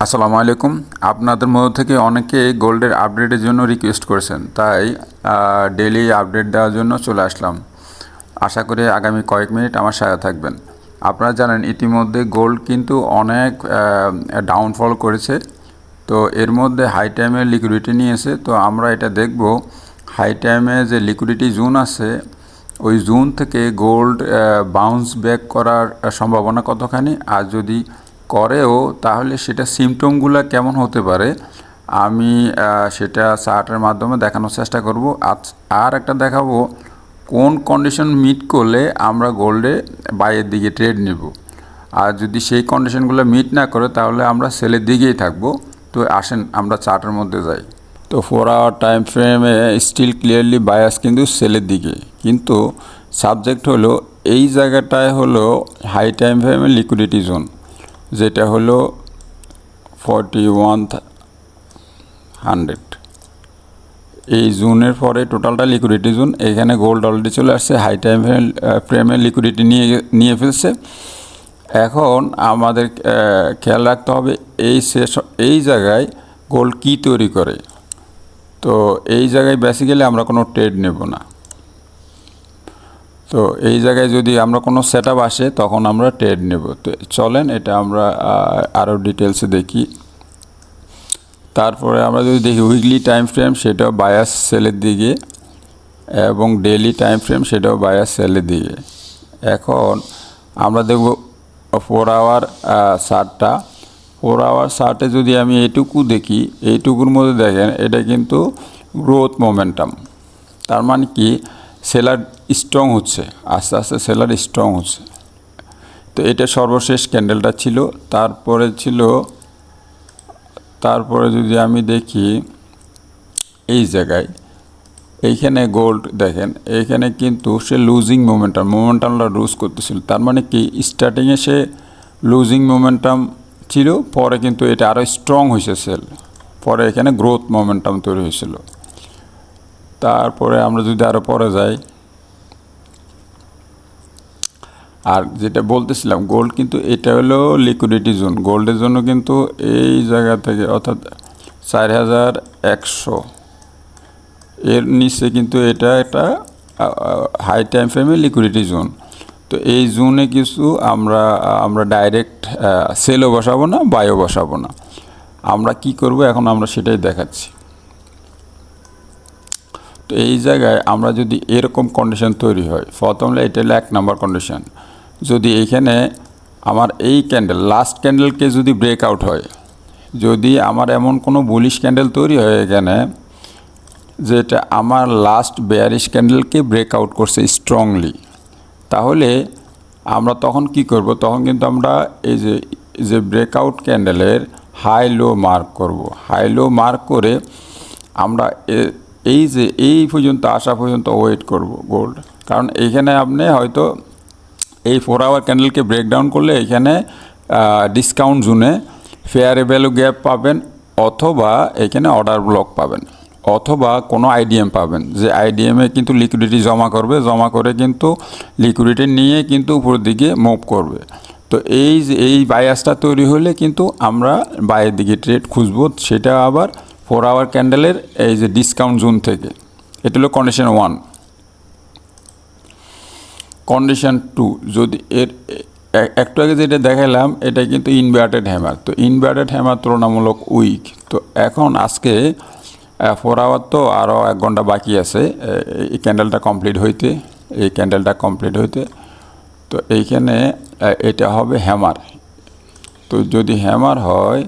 আসসালামু আলাইকুম। আপনাদের মধ্য থেকে অনেকে গোল্ডের আপডেটের জন্য রিকোয়েস্ট করেছেন, তাই ডেইলি আপডেট দেওয়ার জন্য চলে আসলাম। আশা করি আগামী কয়েক মিনিট আমার সাথে থাকবেন। আপনারা জানেন ইতিমধ্যে গোল্ড কিন্তু অনেক ডাউনফল করেছে, তো এর মধ্যে হাই টাইমে লিকুইডিটি নিয়েছে। তো আমরা এটা দেখব হাই টাইমে যে লিকুইডিটি জোন আছে ওই জোন থেকে গোল্ড বাউন্স ব্যাক করার সম্ভাবনা কতখানি, আর যদি করেও তাহলে সেটা সিমটমগুলো কেমন হতে পারে আমি সেটা চার্টের মাধ্যমে দেখানোর চেষ্টা করব। আর একটা দেখাবো কোন কন্ডিশন মিট করলে আমরা গোল্ডে বাইয়ের দিকে ট্রেড নেব, আর যদি সেই কন্ডিশনগুলো মিট না করে তাহলে আমরা সেলের দিকেই থাকবো। তো আসেন আমরা চার্টের মধ্যে যাই। তো 4 আওয়ার টাইম ফ্রেমে স্টিল ক্লিয়ারলি বায়াস কিন্তু সেলের দিকে, কিন্তু সাবজেক্ট হলো এই জায়গাটায় হলো হাই টাইম ফ্রেমে লিকুইডিটি জোন, যেটা হলো 4100। এই জোনের পরে টোটালটা লিকুইডিটি জোন। এখানে গোল্ড অলরেডি চলে আসছে, হাই টাইম ফ্রেমে লিকুইডিটি নিয়ে ফেলছে। এখন আমাদের খেয়াল রাখতে হবে এই জায়গায় গোল্ড কী তৈরি করে। তো এই জায়গায় বেসিক্যালি আমরা কোনো ট্রেড নেব না। তো এই জায়গায় যদি আমরা কোনো সেটআপ আসে তখন আমরা ট্রেড নেব। তো চলেন এটা আমরা আরও ডিটেলসে দেখি। তারপরে আমরা যদি দেখি উইকলি টাইম ফ্রেম, সেটাও বায়াস সেলের দিকে, এবং ডেইলি টাইম ফ্রেম সেটাও বায়াস সেলের দিকে। এখন আমরা দেখব 4 আওয়ার চার্টটা। 4 আওয়ার চার্টে যদি আমি এইটুকু দেখি, এইটুকুর মধ্যে দেখেন এটা কিন্তু গ্রোথ মোমেন্টাম। তার মানে কি সেলার স্ট্রং হচ্ছে, আস্তে আস্তে সেলার স্ট্রং হচ্ছে। তো এটা সর্বশেষ ক্যান্ডেলটা ছিল। তারপরে যদি আমি দেখি এই জায়গায়, এইখানে গোল্ড দেখেন, এইখানে কিন্তু সে লুজিং মোমেন্টামটা লুজ করতেছিল। তার মানে কি স্টার্টিংয়ে সে লুজিং মোমেন্টাম ছিল, পরে কিন্তু এটা আরও স্ট্রং হয়েছে সেল, পরে এখানে গ্রোথ মোমেন্টাম তৈরি হয়েছিল। তারপরে আমরা যদি আরও পরে যাই, আর যেটা বলতেছিলাম গোল্ড কিন্তু এটা হলো লিকুইডিটি জোন। গোল্ডের জন্য কিন্তু এই জায়গা থেকে অর্থাৎ 4100 এর নিচে কিন্তু এটা একটা হাই টাইম ফ্রেমে লিকুইডিটি জোন। তো এই জোনে কিছু আমরা ডাইরেক্ট সেলও বসাবো না, বাইও বসাবো না। আমরা কি করব এখন আমরা সেটাই দেখাচ্ছি। তো এই জায়গায় আমরা যদি এরকম কন্ডিশন তৈরি হয়, প্রথমে এটা হলো 1 নম্বর কন্ডিশন। যদি এইখানে আমার এই ক্যান্ডেল লাস্ট ক্যান্ডেলকে যদি ব্রেকআউট হয়, যদি আমার এমন কোনো বুলিশ ক্যান্ডেল তৈরি হয় এখানে যেটা আমার লাস্ট বেয়ারিশ ক্যান্ডেলকে ব্রেকআউট করছে স্ট্রংলি, তাহলে আমরা তখন কি করব, তখন কিন্তু আমরা এই যে ব্রেকআউট ক্যান্ডেলের হাই লো মার্ক করব। হাই লো মার্ক করে আমরা এই পর্যন্ত আসা পর্যন্ত ওয়েট করব গোল্ড। কারণ এইখানে আপনি হয়তো এই 4 আওয়ার ক্যান্ডেলকে ব্রেকডাউন করলে এখানে ডিসকাউন্ট জোনে ফেয়ার ভ্যালু গ্যাপ পাবেন, অথবা এখানে অর্ডার ব্লক পাবেন, অথবা কোনো আইডিএম পাবেন, যে আইডিএমে কিন্তু লিকুইডিটি জমা করে কিন্তু লিকুইডিটি নিয়ে কিন্তু উপরের দিকে মুভ করবে। তো এই বায়াসটা তৈরি হলে কিন্তু আমরা বাইরের দিকে ট্রেড খুঁজবো, সেটা আবার 4 আওয়ার ক্যান্ডেলের এই যে ডিসকাউন্ট জোন থেকে। এটা হলো কন্ডিশন 1। কন্ডিশন 2, যদি একটু আগে যেটা দেখালাম এটা কিন্তু ইনভার্টেড হ্যামার। তো ইনভার্টেড হ্যামার তুলনামূলক উইক। তো এখন আজকে 4 আওয়ার, তো আরও 1 ঘন্টা বাকি আছে এই ক্যান্ডেলটা কমপ্লিট হইতে। তো এইখানে এটা হবে হ্যামার। তো যদি হ্যামার হয়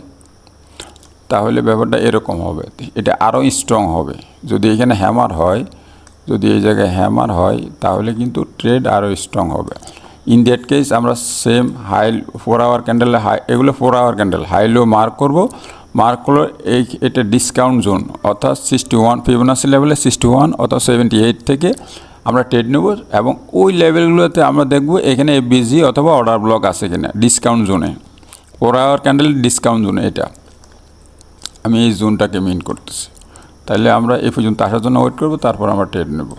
তাহলে ব্যাপারটা এরকম হবে, এটা আরও স্ট্রং হবে। যদি এখানে হ্যামার হয়, যদি এই জায়গায় হ্যামার হয় তাহলে কিন্তু ট্রেড আরও স্ট্রং হবে। ইন দ্যাট কেস আমরা সেম 4 আওয়ার ক্যান্ডেল এগুলো 4 hour candle high low mark করলো এটা ডিসকাউন্ট জোন, অর্থাৎ 61 ফিবোনাসি লেভেলে 61 অথবা 78 থেকে আমরা ট্রেড নেব, এবং ওই লেভেলগুলোতে আমরা দেখব এখানে এফবিজি অথবা অর্ডার ব্লক আছে কিনা ডিসকাউন্ট জোনে। 4 আওয়ার ক্যান্ডেল ডিসকাউন্ট জোনে, এটা আমি এই জোনটাকে মিন করতেছি। তাহলে আমরা এই পর্যন্ত আসার জন্য ওয়েট করব, তারপর আমরা ট্রেড নেব।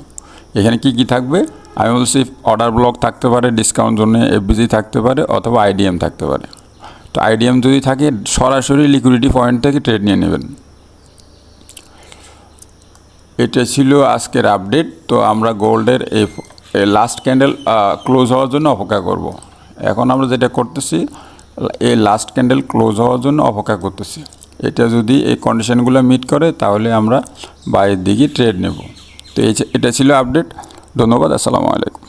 এখানে কি থাকবে আমি বলছি, অর্ডার ব্লক থাকতে পারে ডিসকাউন্ট জোনে, এফবিজি থাকতে পারে, অথবা আইডিএম থাকতে পারে। তো আইডিএম যদি থাকে সরাসরি লিকুইডিটি পয়েন্ট থেকে ট্রেড নিয়ে নেবেন। এটা ছিল আজকের আপডেট। তো আমরা গোল্ডের এই লাস্ট ক্যান্ডেল ক্লোজ হওয়ার জন্য অপেক্ষা করব। এখন আমরা যেটা করতেছি, এই লাস্ট ক্যান্ডেল ক্লোজ হওয়ার জন্য অপেক্ষা করতেছি। এটা যদি এই কন্ডিশনগুলো মিট করে তাহলে আমরা বাইরের দিকে ট্রেড নেব। তো এটা ছিল আপডেট। ধন্যবাদ। আসসালামু আলাইকুম।